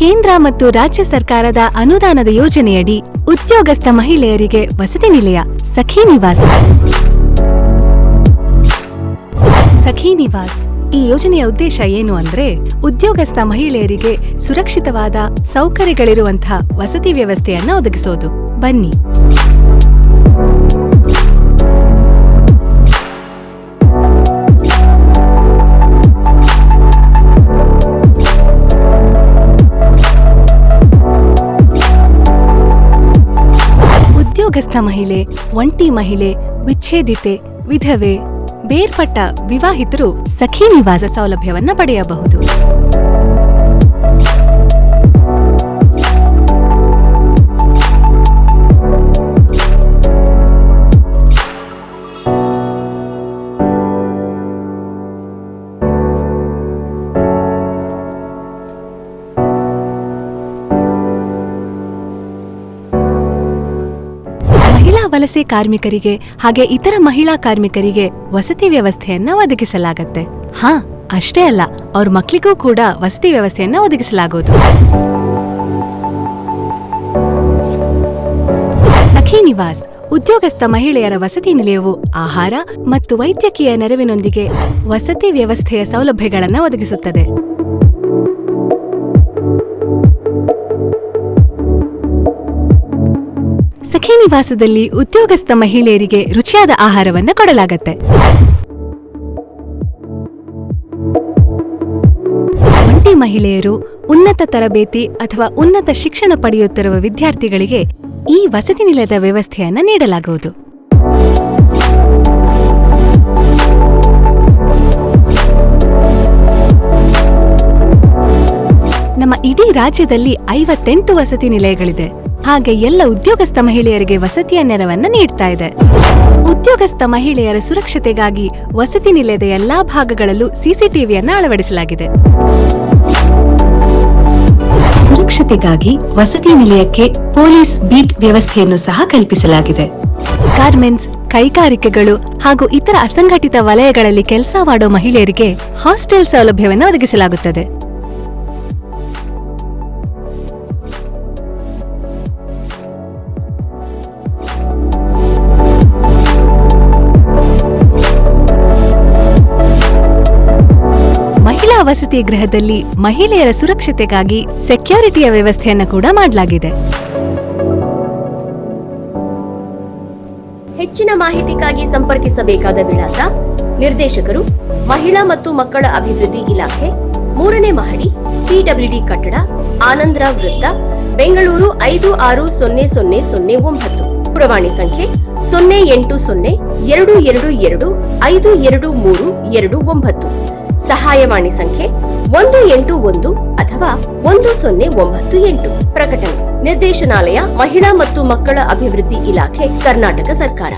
ಕೇಂದ್ರ ಮತ್ತು ರಾಜ್ಯ ಸರ್ಕಾರದ ಅನುದಾನದ ಯೋಜನೆಯಡಿ ಉದ್ಯೋಗಸ್ಥ ಮಹಿಳೆಯರಿಗೆ ವಸತಿ ನಿಲಯ ಸಖಿ ನಿವಾಸ. ಸಖಿ ನಿವಾಸ್ ಈ ಯೋಜನೆಯ ಉದ್ದೇಶ ಏನು ಅಂದ್ರೆ ಉದ್ಯೋಗಸ್ಥ ಮಹಿಳೆಯರಿಗೆ ಸುರಕ್ಷಿತವಾದ ಸೌಕರ್ಯಗಳಿರುವಂತಹ ವಸತಿ ವ್ಯವಸ್ಥೆಯನ್ನ ಒದಗಿಸೋದು. ಬನ್ನಿ. ಉದ್ಯೋಗಸ್ಥ ಮಹಿಳೆ, ಒಂಟಿ ಮಹಿಳೆ, ವಿಚ್ಛೇದಿತೆ, ವಿಧವೆ, ಬೇರ್ಪಟ್ಟ ವಿವಾಹಿತರು ಸಖಿ ನಿವಾಸ ಸೌಲಭ್ಯವನ್ನ ಪಡೆಯಬಹುದು. ಮಹಿಳಾ ವಲಸೆ ಕಾರ್ಮಿಕರಿಗೆ ಹಾಗೆ ಇತರ ಮಹಿಳಾ ಕಾರ್ಮಿಕರಿಗೆ ವಸತಿ ವ್ಯವಸ್ಥೆಯನ್ನ ಒದಗಿಸಲಾಗತ್ತೆ. ಅಷ್ಟೇ ಅಲ್ಲ, ಅವ್ರ ಮಕ್ಕಳಿಗೂ ಕೂಡ ವಸತಿ ವ್ಯವಸ್ಥೆಯನ್ನ ಒದಗಿಸಲಾಗುವುದು. ಸಖಿ ನಿವಾಸ್ ಉದ್ಯೋಗಸ್ಥ ಮಹಿಳೆಯರ ವಸತಿ ನಿಲಯವು ಆಹಾರ ಮತ್ತು ವೈದ್ಯಕೀಯ ನೆರವಿನೊಂದಿಗೆ ವಸತಿ ವ್ಯವಸ್ಥೆಯ ಸೌಲಭ್ಯಗಳನ್ನು ಒದಗಿಸುತ್ತದೆ. ಸಖಿ ನಿವಾಸದಲ್ಲಿ ಉದ್ಯೋಗಸ್ಥ ಮಹಿಳೆಯರಿಗೆ ರುಚಿಯಾದ ಆಹಾರವನ್ನು ಕೊಡಲಾಗುತ್ತೆ. ಒಂಟಿ ಮಹಿಳೆಯರು, ಉನ್ನತ ತರಬೇತಿ ಅಥವಾ ಉನ್ನತ ಶಿಕ್ಷಣ ಪಡೆಯುತ್ತಿರುವ ವಿದ್ಯಾರ್ಥಿಗಳಿಗೆ ಈ ವಸತಿ ನಿಲಯದ ವ್ಯವಸ್ಥೆಯನ್ನು ನೀಡಲಾಗುವುದು. ನಮ್ಮ ಇಡೀ ರಾಜ್ಯದಲ್ಲಿ 58 ವಸತಿ ನಿಲಯಗಳಿದೆ. ಹಾಗೆ ಎಲ್ಲ ಉದ್ಯೋಗಸ್ಥ ಮಹಿಳೆಯರಿಗೆ ವಸತಿಯ ನೆರವನ್ನ ನೀಡ್ತಾ ಇದೆ. ಉದ್ಯೋಗಸ್ಥ ಮಹಿಳೆಯರ ಸುರಕ್ಷತೆಗಾಗಿ ವಸತಿ ನಿಲಯದ ಎಲ್ಲಾ ಭಾಗಗಳಲ್ಲೂ ಸಿಸಿಟಿವಿಯನ್ನ ಅಳವಡಿಸಲಾಗಿದೆ. ಸುರಕ್ಷತೆಗಾಗಿ ವಸತಿ ನಿಲಯಕ್ಕೆ ಪೊಲೀಸ್ ಬೀಟ್ ವ್ಯವಸ್ಥೆಯನ್ನು ಸಹ ಕಲ್ಪಿಸಲಾಗಿದೆ. ಗಾರ್ಮೆಂಟ್ಸ್, ಕೈಗಾರಿಕೆಗಳು ಹಾಗೂ ಇತರ ಅಸಂಘಟಿತ ವಲಯಗಳಲ್ಲಿ ಕೆಲಸ ಮಾಡೋ ಮಹಿಳೆಯರಿಗೆ ಹಾಸ್ಟೆಲ್ ಸೌಲಭ್ಯವನ್ನು ಒದಗಿಸಲಾಗುತ್ತದೆ. ಮಹಿಳಾ ವಸತಿ ಗೃಹದಲ್ಲಿ ಮಹಿಳೆಯರ ಸುರಕ್ಷತೆಗಾಗಿ ಸೆಕ್ಯೂರಿಟಿಯ ವ್ಯವಸ್ಥೆಯನ್ನು ಕೂಡ ಮಾಡಲಾಗಿದೆ. ಹೆಚ್ಚಿನ ಮಾಹಿತಿಗಾಗಿ ಸಂಪರ್ಕಿಸಬೇಕಾದ ವಿಳಾಸ: ನಿರ್ದೇಶಕರು, ಮಹಿಳಾ ಮತ್ತು ಮಕ್ಕಳ ಅಭಿವೃದ್ಧಿ ಇಲಾಖೆ, 3ನೇ ಮಹಡಿ, PWD ಕಟ್ಟಡ, ಆನಂದರಾವ್ ವೃತ್ತ, ಬೆಂಗಳೂರು 560009. ದೂರವಾಣಿ ಸಂಖ್ಯೆ 080222522329. ಸಹಾಯವಾಣಿ ಸಂಖ್ಯೆ 181 ಅಥವಾ 1098. ಪ್ರಕಟಣೆ: ನಿರ್ದೇಶನಾಲಯ, ಮಹಿಳಾ ಮತ್ತು ಮಕ್ಕಳ ಅಭಿವೃದ್ಧಿ ಇಲಾಖೆ, ಕರ್ನಾಟಕ ಸರ್ಕಾರ.